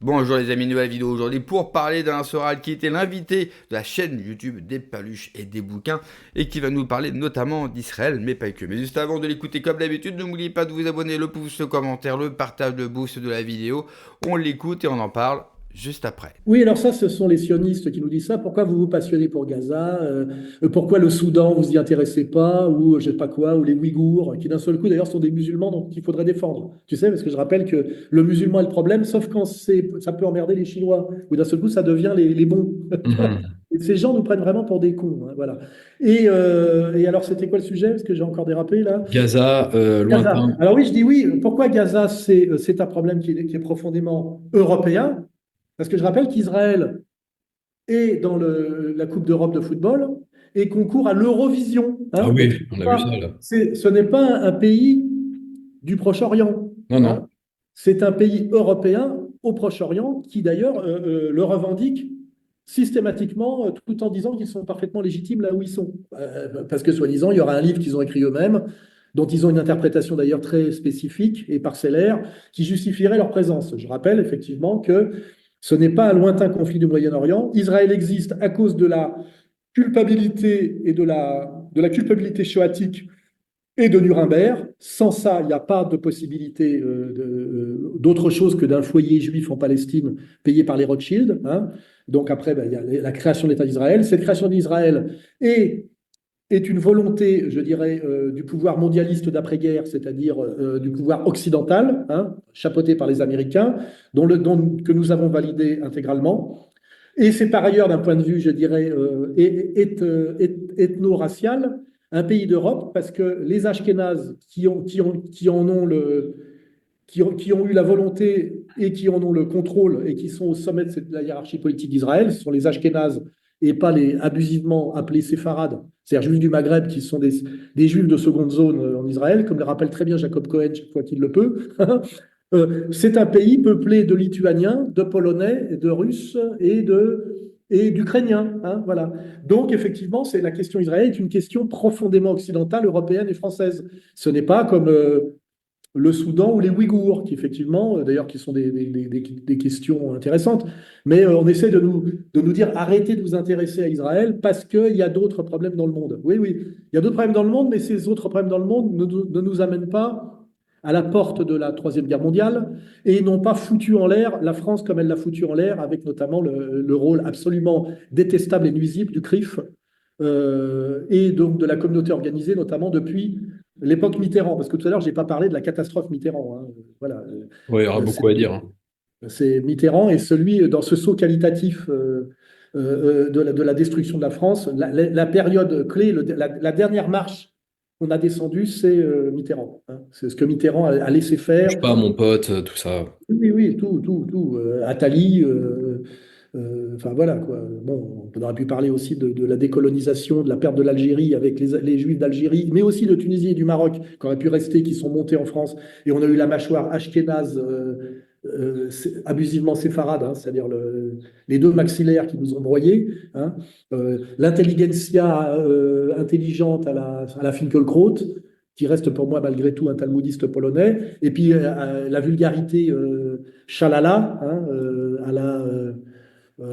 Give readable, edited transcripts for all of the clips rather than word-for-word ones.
Bonjour les amis, nouvelle vidéo aujourd'hui pour parler d'Alain Soral qui était l'invité de la chaîne YouTube des paluches et des bouquins et qui va nous parler notamment d'Israël mais pas que. Mais juste avant de l'écouter comme d'habitude, n'oubliez pas de vous abonner, le pouce, le commentaire, le partage, le boost de la vidéo. On l'écoute et on en parle juste après. Oui, alors ça, ce sont les sionistes qui nous disent ça. Pourquoi vous vous passionnez pour Gaza? Pourquoi le Soudan, vous y intéressez pas? Ou je sais pas quoi, ou les Ouïghours, qui d'un seul coup d'ailleurs sont des musulmans donc il faudrait défendre. Tu sais, parce que je rappelle que le musulman est le problème, sauf quand ça peut emmerder les Chinois, où d'un seul coup ça devient les bons. Mhm. Et ces gens nous prennent vraiment pour des cons, hein, voilà. Et alors, c'était quoi le sujet? Parce que j'ai encore dérapé là. Gaza, Gaza. lointain. Alors oui, je dis oui. Pourquoi Gaza, c'est un problème qui est profondément européen? Parce que je rappelle qu'Israël est dans la Coupe d'Europe de football et concourt à l'Eurovision, Ah hein. Donc, oui, on a vu ça là. ce n'est pas un pays du Proche-Orient, Non, non. hein. C'est un pays européen au Proche-Orient qui d'ailleurs le revendique systématiquement tout en disant qu'ils sont parfaitement légitimes là où ils sont. Parce que soi-disant, il y aura un livre qu'ils ont écrit eux-mêmes, dont ils ont une interprétation d'ailleurs très spécifique et parcellaire, qui justifierait leur présence. Je rappelle effectivement que ce n'est pas un lointain conflit du Moyen-Orient. Israël existe à cause de la culpabilité et de la culpabilité shoatique et de Nuremberg. Sans ça, il n'y a pas de possibilité d'autre chose que d'un foyer juif en Palestine payé par les Rothschild, hein. Donc après, ben, il y a la création de l'État d'Israël. Cette création d'Israël est une volonté, je dirais, du pouvoir mondialiste d'après-guerre, c'est-à-dire du pouvoir occidental, hein, chapeauté par les Américains, que nous avons validé intégralement. Et c'est par ailleurs, d'un point de vue, je dirais, ethno-racial, un pays d'Europe, parce que les Ashkénazes qui ont eu la volonté et qui en ont le contrôle et qui sont au sommet de la hiérarchie politique d'Israël, ce sont les Ashkénazes et pas les abusivement appelés séfarades, c'est-à-dire juifs du Maghreb qui sont des juifs de seconde zone en Israël, comme le rappelle très bien Jacob Cohen chaque fois qu'il le peut. C'est un pays peuplé de Lituaniens, de Polonais, de Russes et d'Ukrainiens, hein, voilà. Donc, effectivement, la question israélienne est une question profondément occidentale, européenne et française. Ce n'est pas comme le Soudan ou les Ouïghours, qui effectivement, d'ailleurs, qui sont des questions intéressantes. Mais on essaie de nous dire arrêtez de vous intéresser à Israël parce qu'il y a d'autres problèmes dans le monde. Oui, oui, il y a d'autres problèmes dans le monde, mais ces autres problèmes dans le monde ne nous amènent pas à la porte de la Troisième Guerre mondiale et n'ont pas foutu en l'air la France comme elle l'a foutu en l'air, avec notamment le rôle absolument détestable et nuisible du CRIF et donc de la communauté organisée, notamment depuis l'époque Mitterrand. Parce que tout à l'heure, je n'ai pas parlé de la catastrophe Mitterrand, hein. Voilà. Ouais, il y aura C'est beaucoup à dire, hein. c'est Mitterrand et celui dans ce saut qualitatif de la destruction de la France. La période clé, la dernière marche qu'on a descendue, c'est Mitterrand, hein. C'est ce que Mitterrand a laissé Bouge faire. pas, mon pote, tout ça. Oui, oui, tout, tout, tout. Attali, enfin voilà quoi. Bon, on aurait pu parler aussi de la décolonisation, de la perte de l'Algérie avec les Juifs d'Algérie, mais aussi de Tunisie et du Maroc qui auraient pu rester, qui sont montés en France. Et on a eu la mâchoire ashkénaze, abusivement séfarade, hein, c'est-à-dire les deux maxillaires qui nous ont broyés, hein. L'intelligentsia intelligente à la Finkielkraut, qui reste pour moi malgré tout un talmudiste polonais, et puis la vulgarité chalala, hein, à la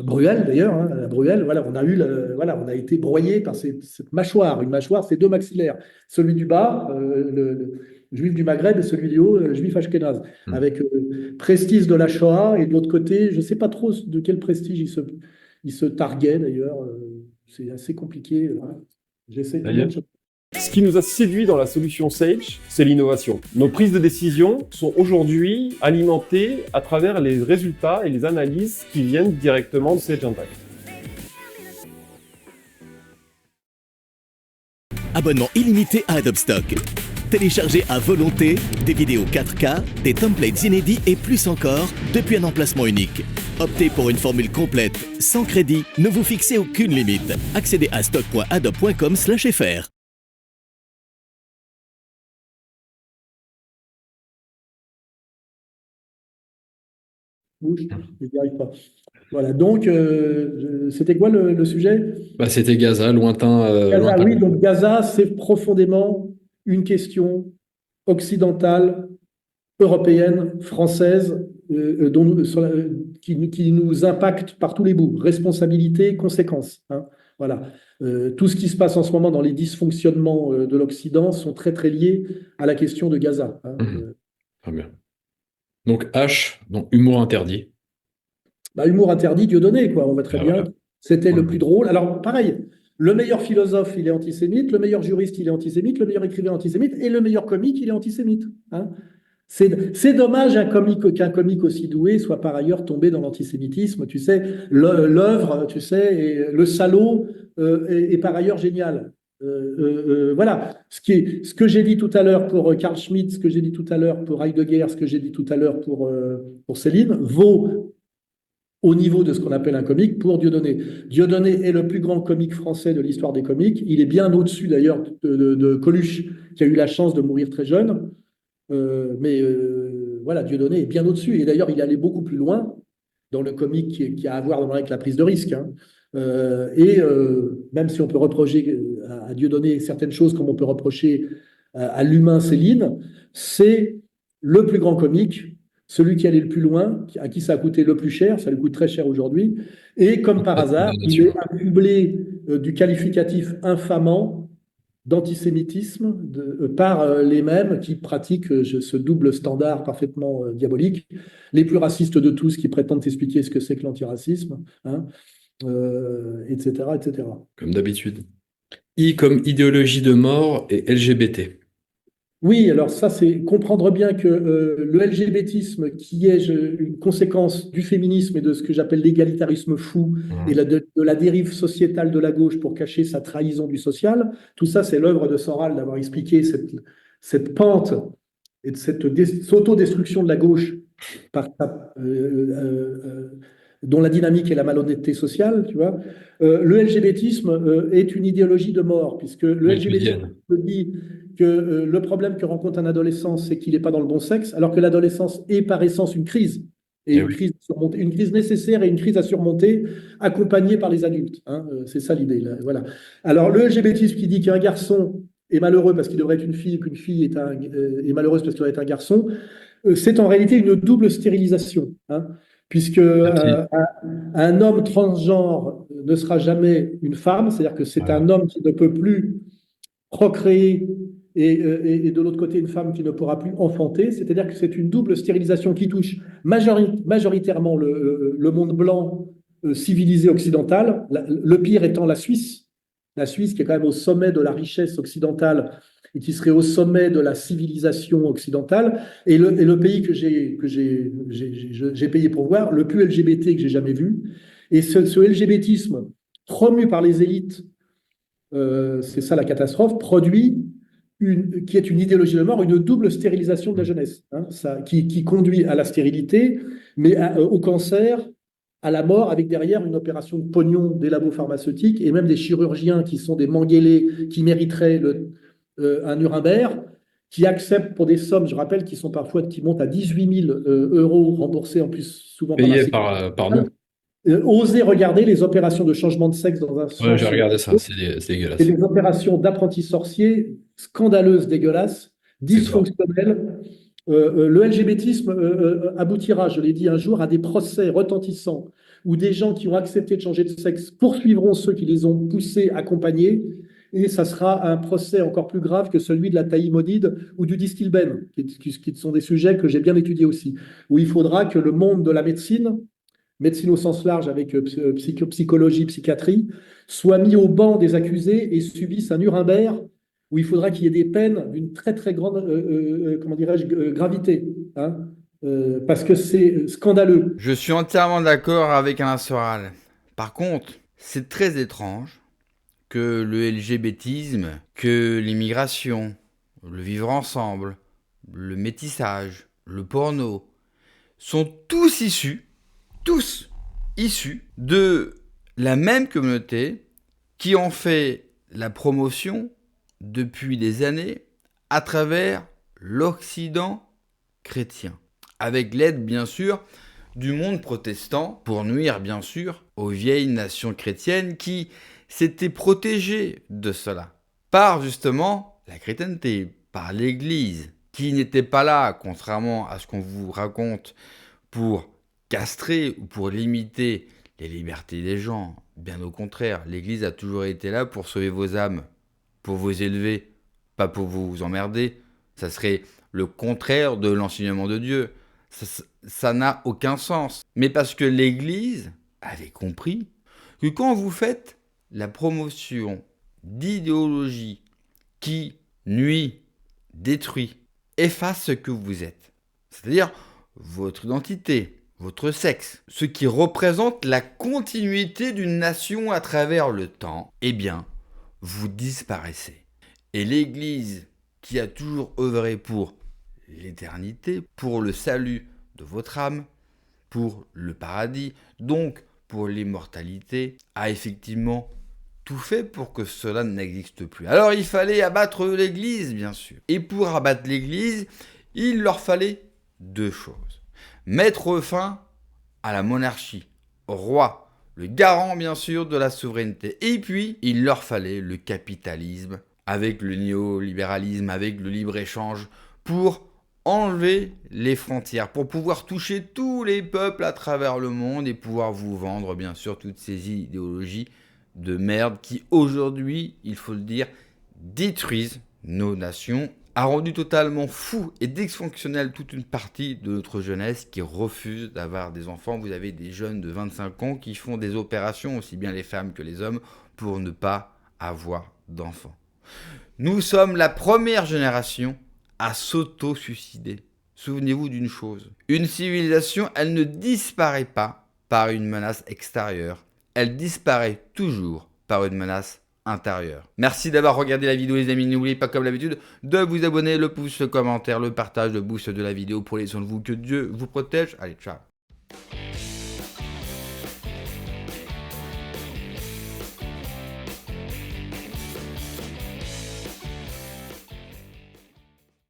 Bruel d'ailleurs, hein, à la Bruel, voilà, voilà, on a été broyé par cette mâchoire. Une mâchoire, c'est deux maxillaires. Celui du bas, le juif du Maghreb, et celui du haut, juif ashkénaze, Hmm. avec prestige de la Shoah, et de l'autre côté, je ne sais pas trop de quel prestige il se targuait d'ailleurs. C'est assez compliqué, hein. J'essaie tout le D'ailleurs, monde. Ce qui nous a séduit dans la solution Sage, c'est l'innovation. Nos prises de décision sont aujourd'hui alimentées à travers les résultats et les analyses qui viennent directement de Sage Intacct. Abonnement illimité à Adobe Stock. Téléchargez à volonté des vidéos 4K, des templates inédits et plus encore depuis un emplacement unique. Optez pour une formule complète, sans crédit, ne vous fixez aucune limite. Accédez à stock.adobe.com/fr. Bouge, je n'y arrive pas. Voilà, donc c'était quoi le sujet? bah, c'était Gaza, lointain, Gaza, lointain. oui, donc Gaza, c'est profondément une question occidentale, européenne, française qui nous impactent par tous les bouts, responsabilité, conséquences. Hein. Voilà. Tout ce qui se passe en ce moment dans les dysfonctionnements de l'Occident sont très très liés à la question de Gaza. Hein. Très bien. Donc H, donc humour interdit. Humour interdit, Dieudonné, quoi. On voit très bien. Voilà. C'était le plus drôle. Alors, pareil, le meilleur philosophe, il est antisémite, le meilleur juriste, il est antisémite, le meilleur écrivain antisémite, et le meilleur comique, il est antisémite. Hein. C'est dommage qu'un comique aussi doué soit par ailleurs tombé dans l'antisémitisme. Tu sais, l'œuvre, tu sais, et le salaud est par ailleurs génial. Voilà. Ce que j'ai dit tout à l'heure pour Carl Schmitt, ce que j'ai dit tout à l'heure pour Heidegger, ce que j'ai dit tout à l'heure pour Céline, vaut au niveau de ce qu'on appelle un comique pour Dieudonné. Dieudonné est le plus grand comique français de l'histoire des comiques. Il est bien au-dessus d'ailleurs de Coluche, qui a eu la chance de mourir très jeune. Voilà, Dieudonné est bien au-dessus. Et d'ailleurs, il est allé beaucoup plus loin dans le comique qui a à voir avec la prise de risque. Hein. Même si on peut reprocher à Dieudonné certaines choses, comme on peut reprocher à l'humain Céline, c'est le plus grand comique, celui qui allait le plus loin, à qui ça a coûté le plus cher, ça lui coûte très cher aujourd'hui. Et comme par hasard, il est affublé du qualificatif infamant d'antisémitisme par les mêmes qui pratiquent ce double standard parfaitement diabolique, les plus racistes de tous qui prétendent expliquer ce que c'est que l'antiracisme, hein, etc., etc. Comme d'habitude. I comme idéologie de mort et LGBT. Oui, alors ça, c'est comprendre bien que le LGBTisme, qui est une conséquence du féminisme et de ce que j'appelle l'égalitarisme fou et de la dérive sociétale de la gauche pour cacher sa trahison du social, tout ça, c'est l'œuvre de Soral d'avoir expliqué cette pente et de cette autodestruction de la gauche par dont la dynamique est la malhonnêteté sociale, tu vois. Le LGBTisme est une idéologie de mort, puisque le LGBTisme dit que le problème que rencontre un adolescent, c'est qu'il n'est pas dans le bon sexe, alors que l'adolescence est par essence une crise, et une crise nécessaire et une crise à surmonter, accompagnée par les adultes. Hein, c'est ça l'idée. Voilà. Alors le LGBTisme qui dit qu'un garçon est malheureux parce qu'il devrait être une fille, et qu'une fille est malheureuse parce qu'elle devrait être un garçon, c'est en réalité une double stérilisation. Hein, puisque un homme transgenre ne sera jamais une femme, c'est-à-dire que c'est un homme qui ne peut plus procréer et de l'autre côté une femme qui ne pourra plus enfanter, c'est-à-dire que c'est une double stérilisation qui touche majoritairement le monde blanc civilisé occidental, le pire étant la Suisse qui est quand même au sommet de la richesse occidentale et qui serait au sommet de la civilisation occidentale, et le pays que j'ai payé pour voir, le plus LGBT que j'ai jamais vu. Et ce LGBTisme promu par les élites, c'est ça la catastrophe, produit qui est une idéologie de mort, une double stérilisation de la jeunesse, hein, qui conduit à la stérilité, mais au cancer, à la mort, avec derrière une opération de pognon des labos pharmaceutiques et même des chirurgiens qui sont des Mengele qui mériteraient un Nuremberg, qui acceptent pour des sommes, je rappelle, qui montent à 18 000 euros remboursés en plus souvent payés par nous. Oser regarder les opérations de changement de sexe dans un sens. Ouais, j'ai regardé ça, c'est dégueulasse. C'est des opérations d'apprentis sorciers scandaleuses, dégueulasses, dysfonctionnelles. Le LGBTisme aboutira, je l'ai dit un jour, à des procès retentissants où des gens qui ont accepté de changer de sexe poursuivront ceux qui les ont poussés, accompagnés, et ça sera un procès encore plus grave que celui de la taïmonide ou du distilbène, qui sont des sujets que j'ai bien étudiés aussi, où il faudra que le monde de la médecine au sens large avec psychologie, psychiatrie, soit mis au banc des accusés et subisse un Nuremberg où il faudra qu'il y ait des peines d'une très très grande gravité, hein, parce que c'est scandaleux. Je suis entièrement d'accord avec Alain Soral. Par contre, c'est très étrange que le LGBTisme, que l'immigration, le vivre ensemble, le métissage, le porno, sont tous issus de la même communauté qui en fait la promotion depuis des années à travers l'Occident chrétien, avec l'aide bien sûr du monde protestant pour nuire bien sûr aux vieilles nations chrétiennes qui s'étaient protégées de cela, par justement la chrétienté, par l'Église, qui n'était pas là, contrairement à ce qu'on vous raconte, pour castrer ou pour limiter les libertés des gens. Bien au contraire, l'Église a toujours été là pour sauver vos âmes, pour vous élever, pas pour vous emmerder. Ça serait le contraire de l'enseignement de Dieu. Ça n'a aucun sens. Mais parce que l'Église avait compris que quand vous faites la promotion d'idéologie qui nuit, détruit, efface ce que vous êtes, c'est-à-dire votre identité, votre sexe, ce qui représente la continuité d'une nation à travers le temps, eh bien, vous disparaissez. Et l'Église, qui a toujours œuvré pour l'éternité, pour le salut de votre âme, pour le paradis, donc pour l'immortalité, a effectivement tout fait pour que cela n'existe plus. Alors il fallait abattre l'Église, bien sûr. Et pour abattre l'Église, il leur fallait deux choses. Mettre fin à la monarchie, au roi, le garant bien sûr de la souveraineté. Et puis, il leur fallait le capitalisme, avec le néolibéralisme, avec le libre-échange, pour enlever les frontières, pour pouvoir toucher tous les peuples à travers le monde et pouvoir vous vendre bien sûr toutes ces idéologies de merde qui aujourd'hui, il faut le dire, détruisent nos nations, a rendu totalement fou et dysfonctionnel toute une partie de notre jeunesse qui refuse d'avoir des enfants. Vous avez des jeunes de 25 ans qui font des opérations, aussi bien les femmes que les hommes, pour ne pas avoir d'enfants. Nous sommes la première génération à s'auto-suicider. Souvenez-vous d'une chose, une civilisation, elle ne disparaît pas par une menace extérieure, elle disparaît toujours par une menace intérieure. Merci d'avoir regardé la vidéo les amis, n'oubliez pas comme d'habitude de vous abonner, le pouce, le commentaire, le partage, le boost de la vidéo, prenez soin de vous, que Dieu vous protège, allez ciao.